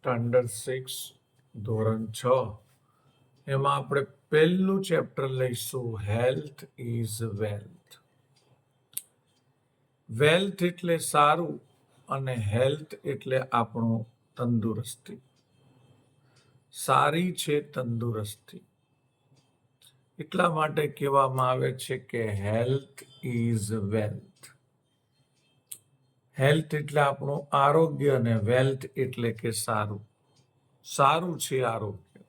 Standard 6 ધોરણ 6 એમાં આપણે પહેલું ચેપ્ટર લઈશું હેલ્થ ઇઝ વેલ્થ. વેલ્થ એટલે સારું અને હેલ્થ એટલે આપણું તંદુરસ્તી. સારી છે તંદુરસ્તી, એટલા માટે કહેવામાં આવે છે કે હેલ્થ ઇઝ વેલ્થ. હેલ્થ એટલે આપણું આરોગ્ય અને વેલ્થ એટલે કે સારું. સારું છે આરોગ્ય.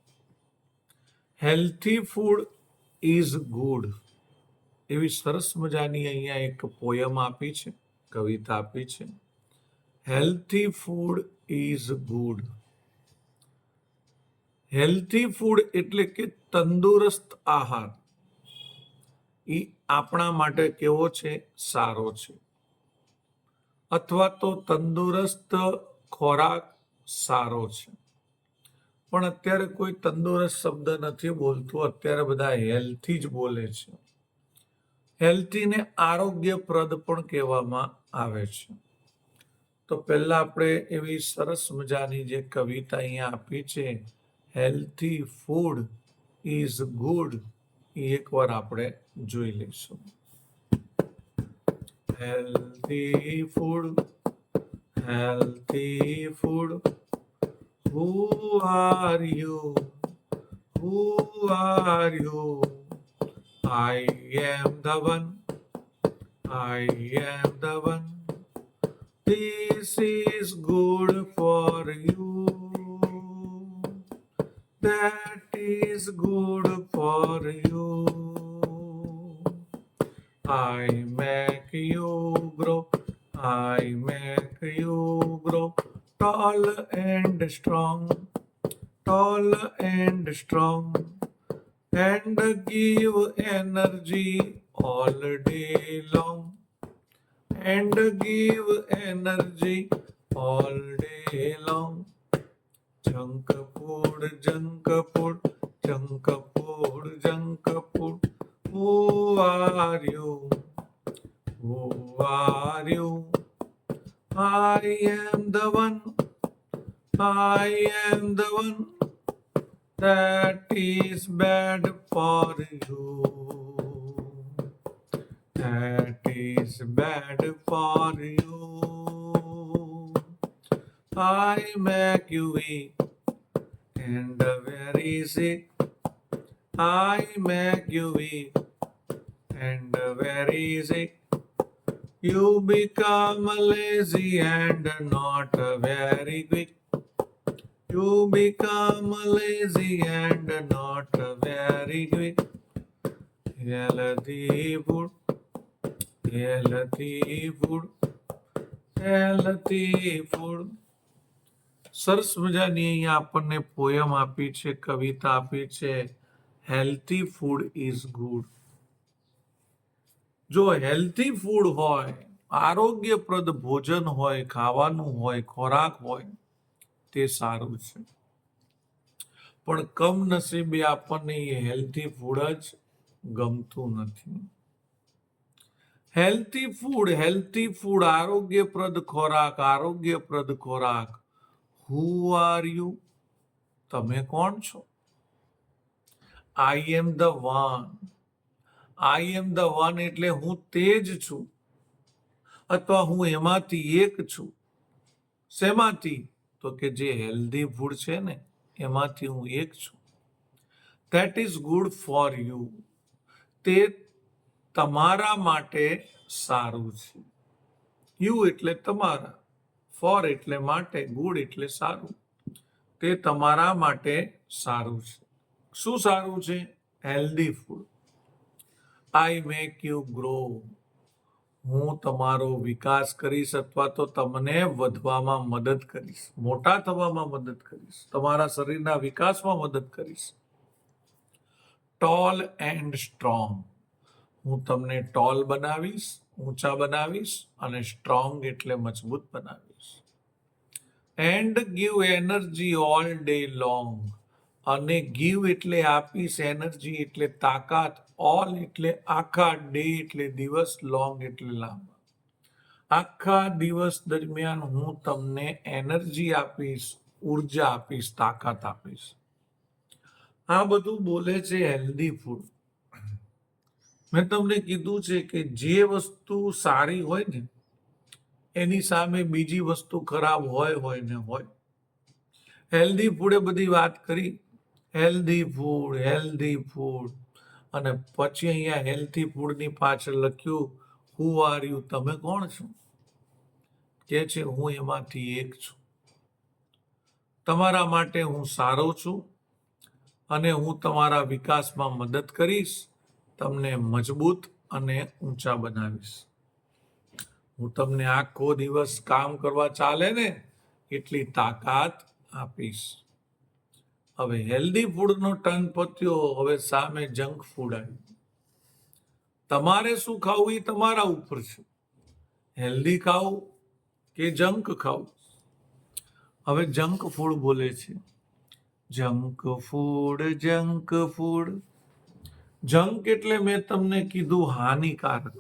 હેલ્થી ફૂડ ઇઝ ગુડ, એવી સરસ મજાની અહીંયા એક પોયમ આપી છે, કવિતા આપી છે. Healthy food is good. Healthy food એટલે કે તંદુરસ્ત આહાર એ આપણા માટે કેવો છે? સારો છે. અથવા તો તંદુરસ્ત ખોરાક સારો છે. પણ અત્યારે કોઈ તંદુરસ્ત શબ્દ નથી બોલતું, અત્યારે બધા હેલ્થી જ બોલે છે. હેલ્થીને આરોગ્યપ્રદ પણ કહેવામાં આવે છે. તો પહેલા આપણે એવી સરસ મજાની જે કવિતા અહીંયા આપી છે, હેલ્થી ફૂડ ઇઝ ગુડ, એ એકવાર આપણે જોઈ લઈશું. Healthy food, healthy food, who are you? Who are you? I am the one. I am the one. This is good for you. That is good for you. I make you grow. I make you grow tall and strong. Tall and strong. And give energy all day long. And give energy all day long. Junk food, junk food, junk food, junk food. Who are you? Who are you? I am the one. I am the one. That is bad for you. That is bad for you. I make you weak and very sick. I make you weak and very sick. You become lazy and not very quick. You become lazy and not very quick. Healthy food, healthy food, healthy food. સરસ મજાની અહીંયા આપણને poem આપી છે, કવિતા આપી છે, healthy food is good. જો healthy food હોય, આરોગ્યપ્રદ ભોજન હોય, ખાવાનું હોય, ખોરાક હોય, તે સારું છે. પણ કમનસીબે આપણને એ હેલ્થી ફૂડ જ ગમતું નથી. હેલ્થી ફૂડ, આરોગ્યપ્રદ ખોરાક, આરોગ્યપ્રદ ખોરાક. Who are you? તમે કોણ છો? I am the one. I am the one એટલે હું તે જ છું, અથવા હું એમાંથી એક છું. શેમાંથી? તો કે જે હેલ્ધી ફૂડ છે ને એમાંથી હું એક છું. That is good for you. તે તમારા માટે સારું છે. યુ એટલે તમારા, ફોર એટલે માટે, ગુડ એટલે સારું. તે તમારા માટે સારું છે. શું સારું છે? Healthy food. I make you grow. હું તમારો વિકાસ કરીશ, અથવા તો તમને વધવામાં મદદ કરીશ, મોટા થવામાં મદદ કરીશ, તમારા શરીરના વિકાસમાં મદદ કરીશ. Tall and strong. હું તમને ટોલ બનાવીશ, ઊંચા બનાવીશ, અને સ્ટ્રોંગ એટલે મજબૂત બનાવીશ. And give energy all day long. અને ગીવ એટલે આપીશ, એનર્જી એટલે તાકાત, ઓલ એટલે આખા, ડે એટલે દિવસ, લોંગ એટલે લાંબા. આખા દિવસ દરમિયાન હું તમને એનર્જી આપીશ, ઉર્જા આપીશ, તાકાત આપીશ. આ બધું બોલે છે હેલ્ધી ફૂડ. મેં તમને કીધું છે કે જે વસ્તુ સારી હોય ને એની સામે બીજી વસ્તુ ખરાબ હોય ને હોય. હેલ્ધી ફૂડે બધી વાત કરી, હેલ્ધી ફૂડ, હેલ્ધી ફૂડ, અને પછી અહીંયા હેલ્ધી ફૂડની પાછળ લખ્યું હુ આર યુ, તમે કોણ છો? કે છે હું એમાંથી એક છું. તમારા માટે હું સારો છું અને હું તમારા વિકાસમાં મદદ કરીશ, તમને મજબૂત અને ઊંચા બનાવીશ. હું તમને આખો દિવસ કામ કરવા ચાલે ને એટલી તાકાત આપીશ. હવે હેલ્ધી ફૂડનો ટર્ન પત્યો, હવે સામે જંક ફૂડ આવ્યું. તમારે શું ખાવું એ તમારા ઉપર છે, હેલ્ધી ખાવું કે જંક ખાવું. હવે જંક ફૂડ બોલે છે, junk food, junk food. Junk એટલે મેં તમને કીધું હાનિકારક,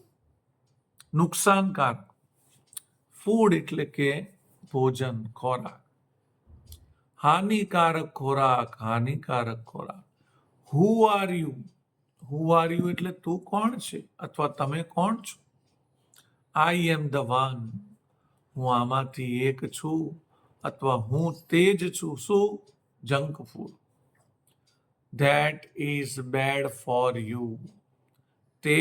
નુકસાનકારક. ફૂડ એટલે કે ભોજન, ખોરાક. હાનિકારક ખોરાક, હાનિકારક ખોરાક. Who are you, who are you એટલે તું કોણ છે અથવા તમે કોણ છો? આઈ એમ ધ વન, હું આમાંથી એક છું અથવા હું તે જ છું. શું? Junk food. That is bed for you, તે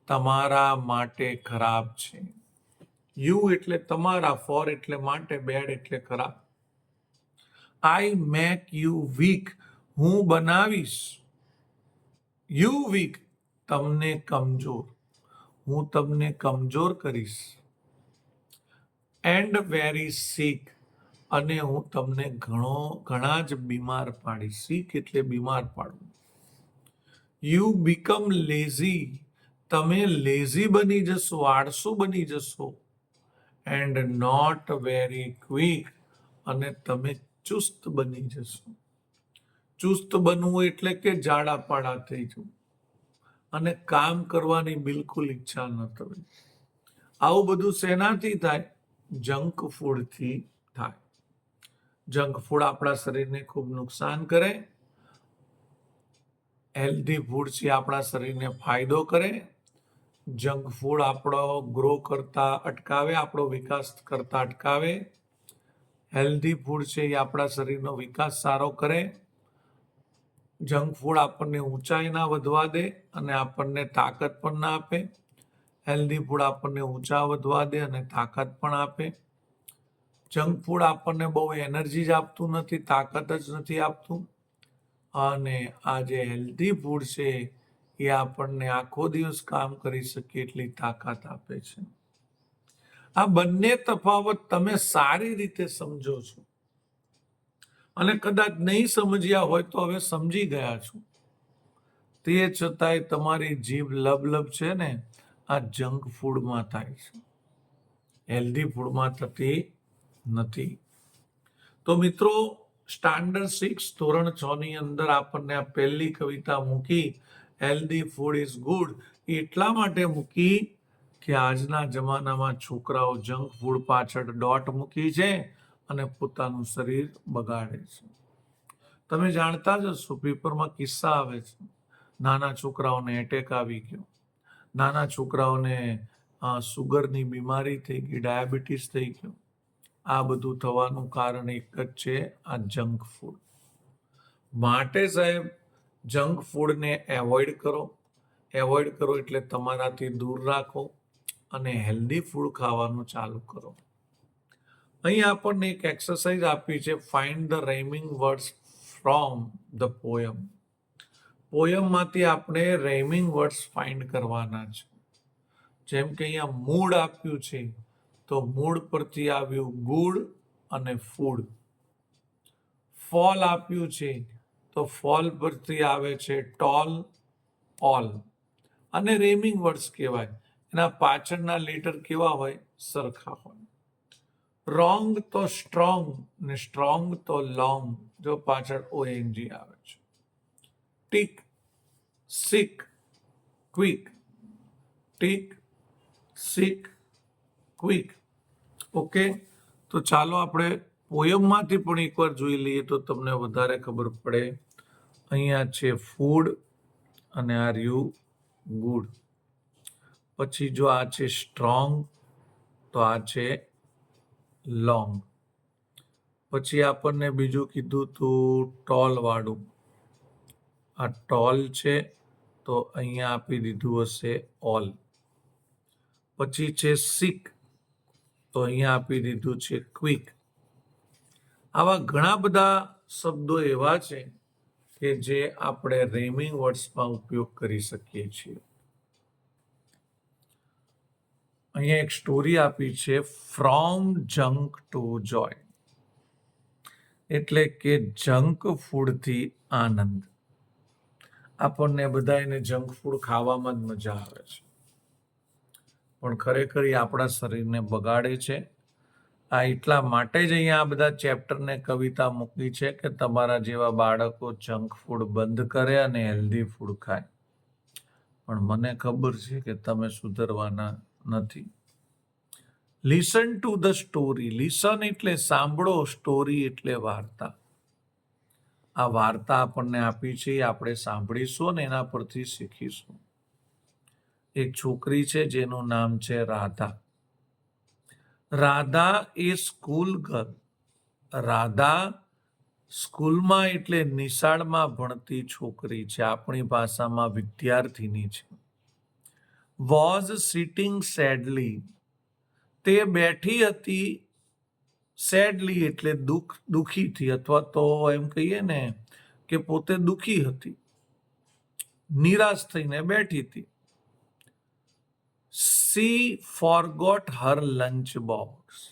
તમારા માટે ખરાબ છે. યુ એટલે તમારા, ફોર એટલે માટે, બેડ એટલે ખરાબ. આઈ મેક યુ વીક, હું બનાવીશ યુ વીક, તમને કમજોર, હું તમને કમજોર કરીશ. એન્ડ વેરી સિક, અને હું તમને ઘણા જ બીમાર પાડીશ. સિક એટલે બીમાર પાડવું. યુ બીકમ લેઝી, તમે લેઝી બની જશો, આળસુ બની જશો. એન્ડ નોટ વેરી ક્વિક, અને તમે ચુસ્ત બની જશો. ચુસ્ત બનવું એટલે કે જાડાપાડા થઈ જવું અને કામ કરવાની બિલકુલ ઈચ્છા ન થવી. આવું બધું શેનાથી થાય? જંક ફૂડથી થાય. જંક ફૂડ આપણા શરીરને ખૂબ નુકસાન કરે, હેલ્ધી ફૂડ છે આપણા શરીરને ફાયદો કરે. જંક ફૂડ આપણો ગ્રો કરતા અટકાવે, આપણો વિકાસ કરતા અટકાવે. હેલ્ધી ફૂડ છે એ આપણા શરીરનો વિકાસ સારો કરે. જંક ફૂડ આપણને ઊંચાઈ ના વધવા દે અને આપણને તાકાત પણ ના આપે. હેલ્ધી ફૂડ આપણને ઊંચા વધવા દે અને તાકાત પણ આપે. જંક ફૂડ આપણને બહુ એનર્જી જ આપતું નથી, તાકાત જ નથી આપતું. અને આ જે હેલ્ધી ફૂડ છે એ આપણને આખો દિવસ કામ કરી શકીએ એટલી તાકાત આપે છે. આ બંને તફાવત તમે સારી રીતે સમજો છો અને કદાચ નહીં સમજ્યા હોય તો હવે સમજી ગયા છો. તે છતાંય તમારી જીભ લબલબ છે ને આ જંક ફૂડમાં થાય છે, હેલ્ધી ફૂડમાં થતી નથી. તો મિત્રો, સ્ટાન્ડર્ડ 6 ધોરણ 6 ની અંદર આપણને આ પહેલી કવિતા મૂકી, હેલ્ધી ફૂડ ઇઝ ગુડ. એટલા માટે મૂકી કે આજના જમાનામાં છોકરાઓ જંક ફૂડ પાછળ ડોટ મૂકી છે અને પોતાનું શરીર બગાડે છે. તમે જાણતા જ હશો, પેપરમાં કિસ્સા આવે છે, નાના છોકરાઓને એટેક આવી ગયો, નાના છોકરાઓને સુગરની બીમારી થઈ ગઈ, ડાયાબિટીસ થઈ ગયો. આ બધું થવાનું કારણ એક જ છે, આ જંક ફૂડ. માટે સાહેબ, જંક ફૂડને એવોઇડ કરો. એવોઇડ કરો એટલે તમારાથી દૂર રાખો અને હેલ્ધી ફૂડ ખાવાનું ચાલુ કરો. અહીં આપણને એક એક્સરસાઇઝ આપી છે, find the rhyming words from the poem. પોયમમાંથી આપણે રાઇમિંગ વર્ડ્સ ફાઇન્ડ કરવાના છે. જેમ કે અહીંયા મૂડ આપ્યું છે, તો મૂડ પરથી આવ્યું ગુડ અને ફૂડ. ફોલ આપ્યું છે તો ફોલ પરથી આવે છે ટોલ, ઓલ. અને રેમિંગ વર્ડ્સ કહેવાય, એના પાછળના લેટર કેવા હોય? સરખા હોય. રોંગ તો સ્ટ્રોંગ ને સ્ટ્રોંગ તો લોંગ, જો પાછળ ONG આવે છે. ટીક, સિક, ક્વિક. ટીક, સિક, ક્વિક. ઓકે, તો ચાલો આપણે પોયમમાંથી પણ એકવાર જોઈ લઈએ તો તમને વધારે ખબર પડે. અહીંયા છે ફૂડ અને આર યુ ગુડ. પછી જો આ છે સ્ટ્રોંગ તો આ છે લોંગ. પછી આપણને બીજું કીધું તું ટોલ વાળું. આ ટોલ છે તો અહીંયા આપી દીધું હશે ઓલ. પછી છે સિક તો અહીંયા આપી દીધું છે ક્વિક. આવા ઘણા બધા શબ્દો એવા છે કે જે આપણે રેમિંગ વર્ડ્સમાં ઉપયોગ કરી શકીએ છીએ. અહીંયા એક સ્ટોરી આપી છે ફ્રોમ જંક ટુ જોય, એટલે કે જંક ફૂડથી આનંદ. આપણને બધાને જંક ફૂડ ખાવામાં જ મજા આવે છે, પણ ખરેખર એ આપણા શરીરને બગાડે છે. આ એટલા માટે જ અહીંયા આ બધા ચેપ્ટરને કવિતા મૂકી છે કે તમારા જેવા બાળકો જંક ફૂડ બંધ કરે અને હેલ્ધી ફૂડ ખાય. પણ મને ખબર છે કે તમે સુધરવાના નથી. Listen to the story. Listen એટલે સાંભળો, સ્ટોરી એટલે વાર્તા. આ વાર્તા આપણને આપી છે, આપણે સાંભળીશું અને એના પરથી શીખીશું. એક છોકરી છે જેનું નામ છે રાધા. રાધા એ સ્કૂલ ગર્લ. રાધા સ્કૂલમાં એટલે નિશાળમાં ભણતી છોકરી છે, આપણી ભાષામાં વિદ્યાર્થીની છે. Was sitting સેડલી. તે બેઠી હતી, સેડલી એટલે દુઃખીથી, અથવા તો એમ કહીએ ને કે પોતે દુઃખી હતી, નિરાશ થઈને બેઠી હતી. સી ફોરગોટ હર લંચ બોક્સ.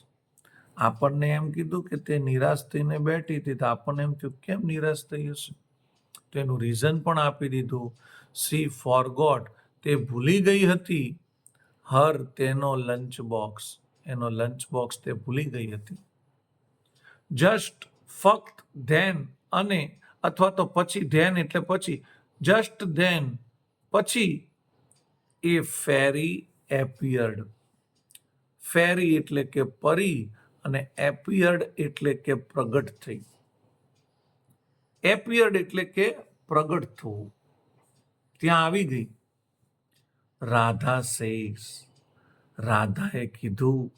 આપણને એમ કીધું કે તે નિરાશ થઈને બેઠી હતી, તો આપણને એમ થયું કેમ નિરાશ થઈ હશે, તો એનું રીઝન પણ આપી દીધું. સી ફોરગોટ, તે ભૂલી ગઈ હતી, હર તેનો લંચ બોક્સ, એનો લંચ બોક્સ તે ભૂલી ગઈ હતી. જસ્ટ ફક્ત, ધેન અને, અથવા તો પછી, ધેન એટલે પછી, જસ્ટ ધેન પછી, એ ફેરી એપિયર્ડ. ફેરી એટલે કે પરી અને એપિયર્ડ એટલે કે પ્રગટ થઈ. એપિયર્ડ એટલે કે પ્રગટ થવું, ત્યાં આવી ગઈ. રાધા સેઝ, રાધાએ કીધું,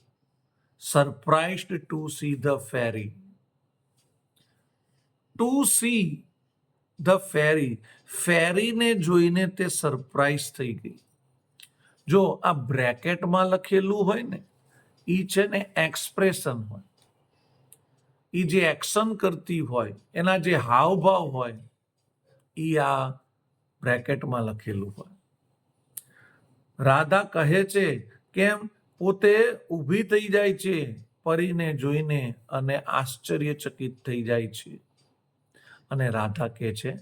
surprised to see the fairy. To see the fairy, ફેરીને જોઈને તે સરપ્રાઇઝ થઈ ગઈ. જો આ બ્રેકેટમાં લખેલું હોય ને, એ છે ને એક્સપ્રેશન હોય, એ જે એક્શન કરતી હોય, એના જે હાવભાવ હોય, એ આ બ્રેકેટમાં લખેલું હોય. રાધા કહે છે કેમ, પોતે ઊભી થઈ જાય છે પરીને જોઈને અને આશ્ચર્યચકિત થઈ જાય છે. અને રાધા કહે છે,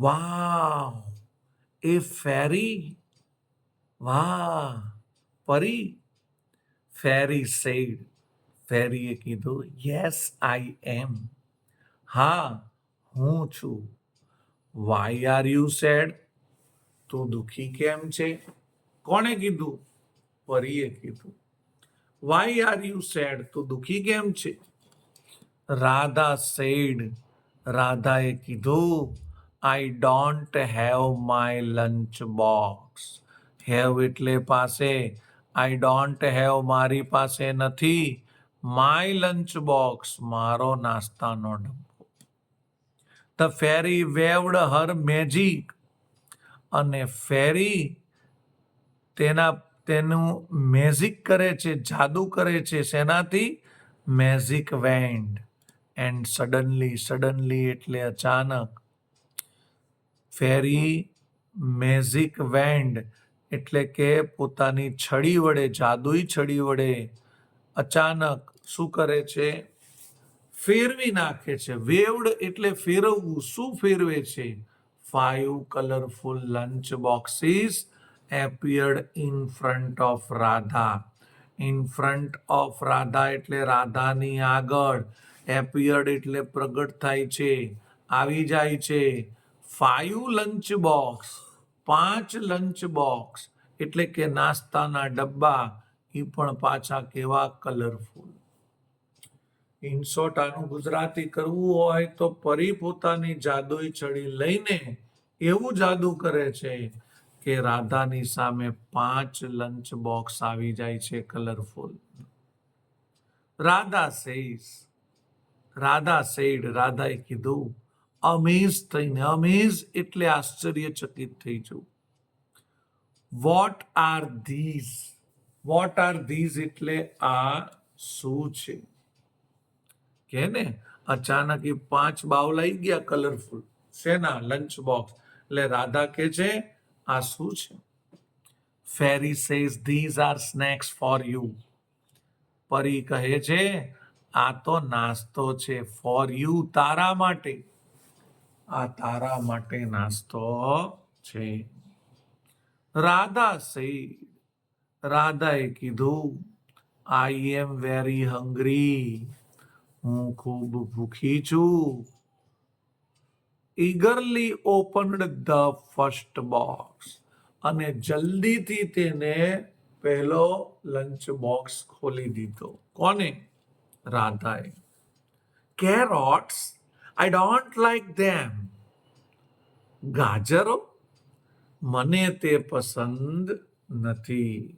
વાવ એ ફેરી, વાહ પરી. ફેરી સેડ, ફેરીએ કીધું, યસ આઈ એમ, હા હું છું. વાય આર યુ સેડ, તું દુઃખી કેમ છે? કોણે કીધું? પરીએ કીધું. વાય આર યુ સેડ, તું દુઃખી કેમ છે? રાધા સેડ, રાધાએ કીધું, I don't have my lunch box. Have એટલે પાસે, આઈ ડોન્ટ હેવ મારી પાસે નથી, માય લંચ બોક્સ મારો નાસ્તાનો ડબ્બો. ધ ફેરી વેવડ હર મેજિક, અને ફેરી તેનું મેજિક કરે છે, જાદુ કરે છે. શેનાથી? Magic wand. And suddenly, suddenly એટલે અચાનક. ફેરી મેજિક વેન્ડ એટલે કે પોતાની છડી વડે, જાદુઈ છડી વડે અચાનક શું કરે છે? ફેરવી નાખે છે. વેવડ એટલે ફેરવવું. શું ફેરવે છે? 5 colourful lunch boxes appeared in front of Radha. In front of Radha એટલે રાધાની આગળ. appeared એટલે પ્રગટ થાય છે, આવી જાય છે. 5 લંચ બોક્સ, 5 લંચ બોક્સ એટલે કે નાસ્તાના ડબ્બા, એ પણ પાછા કેવા? કલરફુલ. ઇન શોર્ટ આનું ગુજરાતી કરવું હોય તો પરી પોતાની જાદુઈ છડી લઈને એવું જાદુ કરે છે કે રાધાની સામે 5 લંચ બોક્સ આવી જાય છે કલરફુલ. રાધા સેડ, રાધાએ કીધું, અમેઝ થઈને, અમેઝ એટલે આશ્ચર્યચકિત થઈ જવું. વોટ આર ધીઝ એટલે આ શું છે કે ને અચાનક એ 5 બાઉલ આવી ગયા કલરફુલ. શેના? Lunch box. એટલે રાધા કે છે આ શું છે? Fairy says these are snacks for you. પરી કહે છે આ તો નાસ્તો છે, ફોર યુ, તારા માટે. આ તારા માટે નાસ્તો છે. રાધાએ કીધું, આઈ એમ વેરી હંગ્રી. હું ખૂબ ભૂખી છું. ઈગરલી ઓપન્ડ ધ ફર્સ્ટ બોક્સ. અને જલ્દીથી તેને પહેલો લંચ બોક્સ ખોલી દીધો. કોને? રાધાએ. કેરોટ્સ, આઈ ડોન્ટ લાઈક ધેમ. ગાજરો, મને તે પસંદ નથી.